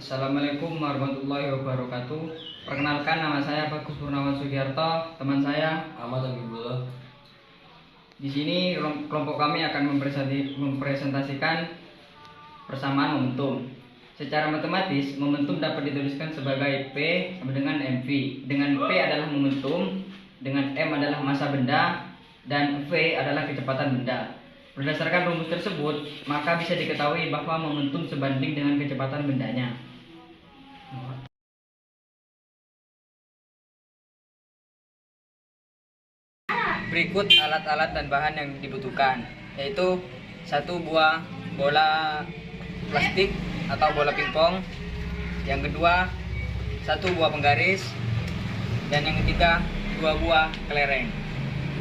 Assalamualaikum warahmatullahi wabarakatuh. Perkenalkan, nama saya Bagus Purnawan Sugiarto, teman saya Ahmad Habibullah. Di sini kelompok kami akan mempresentasikan persamaan momentum. Secara matematis, momentum dapat dituliskan sebagai P sama dengan mv. Dengan P adalah momentum, dengan M adalah massa benda, dan V adalah kecepatan benda. Berdasarkan rumus tersebut, maka bisa diketahui bahwa momentum sebanding dengan kecepatan bendanya. Berikut alat-alat dan bahan yang dibutuhkan, yaitu satu buah bola plastik atau bola pingpong, yang kedua satu buah penggaris, dan yang ketiga dua buah kelereng.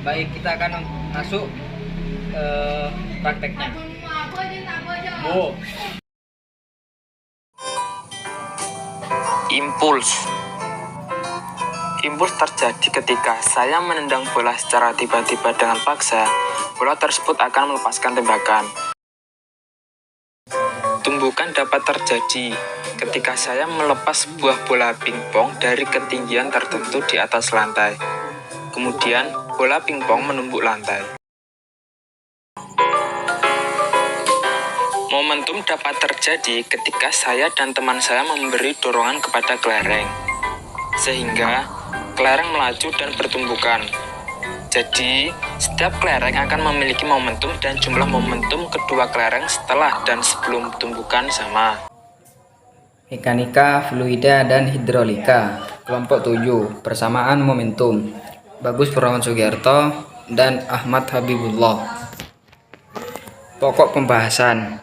Baik, kita akan masuk prakteknya. Impuls terjadi ketika saya menendang bola secara tiba-tiba dengan paksa. Bola tersebut akan melepaskan tembakan. Tumbukan dapat terjadi ketika saya melepas sebuah bola pingpong dari ketinggian tertentu di atas lantai. Kemudian, bola pingpong menumbuk lantai. Momentum dapat terjadi ketika saya dan teman saya memberi dorongan kepada kelereng, sehingga kelereng melaju dan bertumbukan. Jadi, setiap kelereng akan memiliki momentum dan jumlah momentum kedua kelereng setelah dan sebelum tumbukan sama. Mekanika, fluida, dan hidrolika. Kelompok 7, persamaan momentum. Bagus Purnawan Sugiarto dan Ahmad Habibullah. Pokok pembahasan: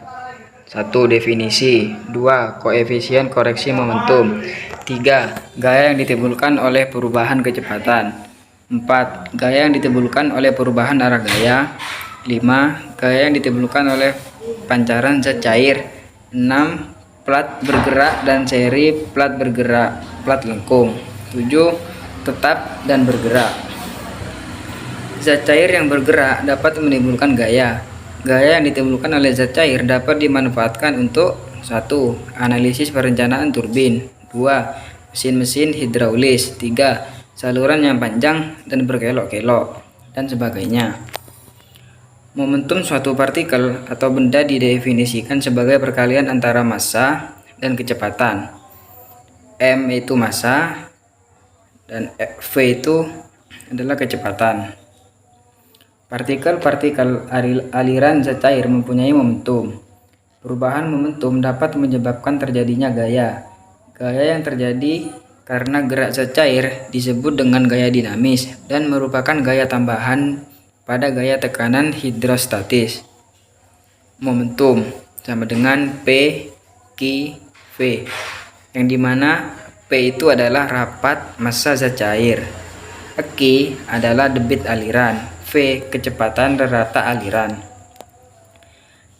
1. Definisi. 2. Koefisien koreksi momentum. 3. Gaya yang ditimbulkan oleh perubahan kecepatan. 4. Gaya yang ditimbulkan oleh perubahan arah gaya. 5. Gaya yang ditimbulkan oleh pancaran zat cair. 6. Plat bergerak dan seri plat bergerak, plat lengkung. 7. Tetap dan bergerak. Zat cair yang bergerak dapat menimbulkan gaya. Gaya yang ditimbulkan oleh zat cair dapat dimanfaatkan untuk 1. Analisis perencanaan turbin. 2. Mesin-mesin hidraulis. 3. Saluran yang panjang dan berkelok-kelok, dan sebagainya. Momentum suatu partikel atau benda didefinisikan sebagai perkalian antara massa dan kecepatan. M itu massa dan V itu adalah kecepatan. Partikel-partikel aliran zat cair mempunyai momentum. Perubahan momentum dapat menyebabkan terjadinya gaya. Gaya yang terjadi karena gerak zat cair disebut dengan gaya dinamis dan merupakan gaya tambahan pada gaya tekanan hidrostatis. Momentum sama dengan P, Q, V, yang dimana P itu adalah rapat massa zat cair, Q adalah debit aliran, V kecepatan rata aliran.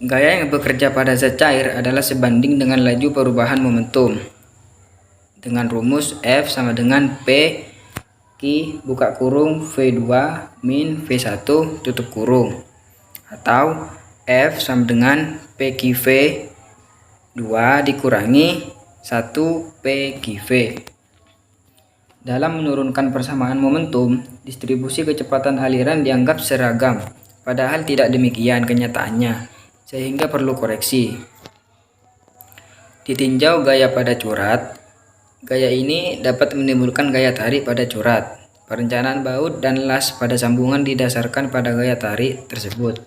Gaya yang bekerja pada zat cair adalah sebanding dengan laju perubahan momentum dengan rumus F sama dengan P Q buka kurung V2 min V1 tutup kurung, atau F sama dengan PQV 2 dikurangi 1 PQV. Dalam menurunkan persamaan momentum, distribusi kecepatan aliran dianggap seragam, padahal tidak demikian kenyataannya, sehingga perlu koreksi. Ditinjau gaya pada curat. Gaya ini dapat menimbulkan gaya tarik pada curat. Perencanaan baut dan las pada sambungan didasarkan pada gaya tarik tersebut.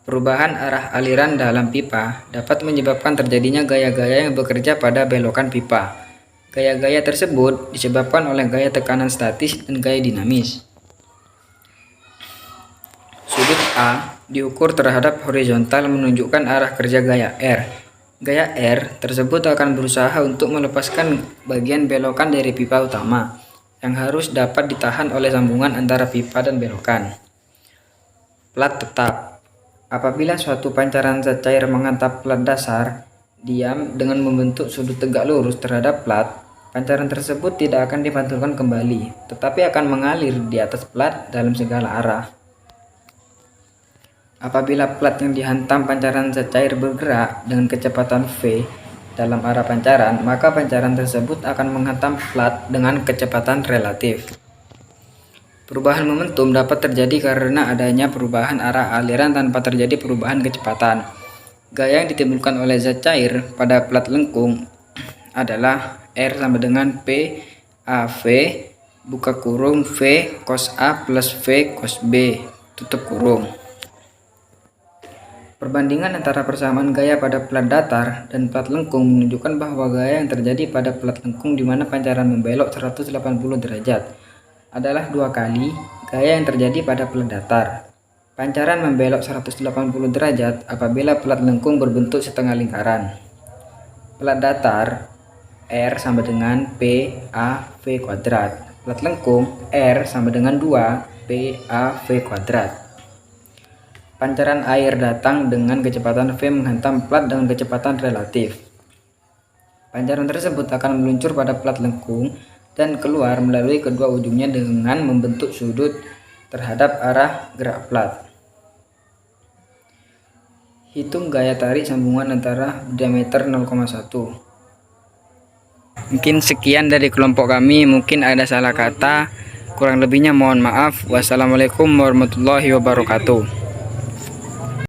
Perubahan arah aliran dalam pipa dapat menyebabkan terjadinya gaya-gaya yang bekerja pada belokan pipa. Gaya-gaya tersebut disebabkan oleh gaya tekanan statis dan gaya dinamis. Sudut A diukur terhadap horizontal menunjukkan arah kerja gaya R. Gaya R tersebut akan berusaha untuk melepaskan bagian belokan dari pipa utama, yang harus dapat ditahan oleh sambungan antara pipa dan belokan. Plat tetap. Apabila suatu pancaran zat cair menghantam plat dasar diam dengan membentuk sudut tegak lurus terhadap plat, pancaran tersebut tidak akan dipantulkan kembali, tetapi akan mengalir di atas plat dalam segala arah. Apabila plat yang dihantam pancaran zat cair bergerak dengan kecepatan V dalam arah pancaran, maka pancaran tersebut akan menghantam plat dengan kecepatan relatif. Perubahan momentum dapat terjadi karena adanya perubahan arah aliran tanpa terjadi perubahan kecepatan. Gaya yang ditimbulkan oleh zat cair pada plat lengkung adalah R sama dengan P AV buka kurung V cos A plus V cos B tutup kurung. Perbandingan antara persamaan gaya pada plat datar dan plat lengkung menunjukkan bahwa gaya yang terjadi pada plat lengkung di mana pancaran membelok 180 derajat adalah 2 kali gaya yang terjadi pada plat datar. Pancaran membelok 180 derajat apabila plat lengkung berbentuk setengah lingkaran. Plat datar R sama dengan P A V kuadrat. Plat lengkung R sama dengan 2 P A V kuadrat. Pancaran air datang dengan kecepatan V menghantam plat dengan kecepatan relatif. Pancaran tersebut akan meluncur pada plat lengkung dan keluar melalui kedua ujungnya dengan membentuk sudut terhadap arah gerak plat. Hitung gaya tarik sambungan antara diameter 0,1. Mungkin sekian dari kelompok kami, mungkin ada salah kata, kurang lebihnya mohon maaf. Wassalamualaikum warahmatullahi wabarakatuh.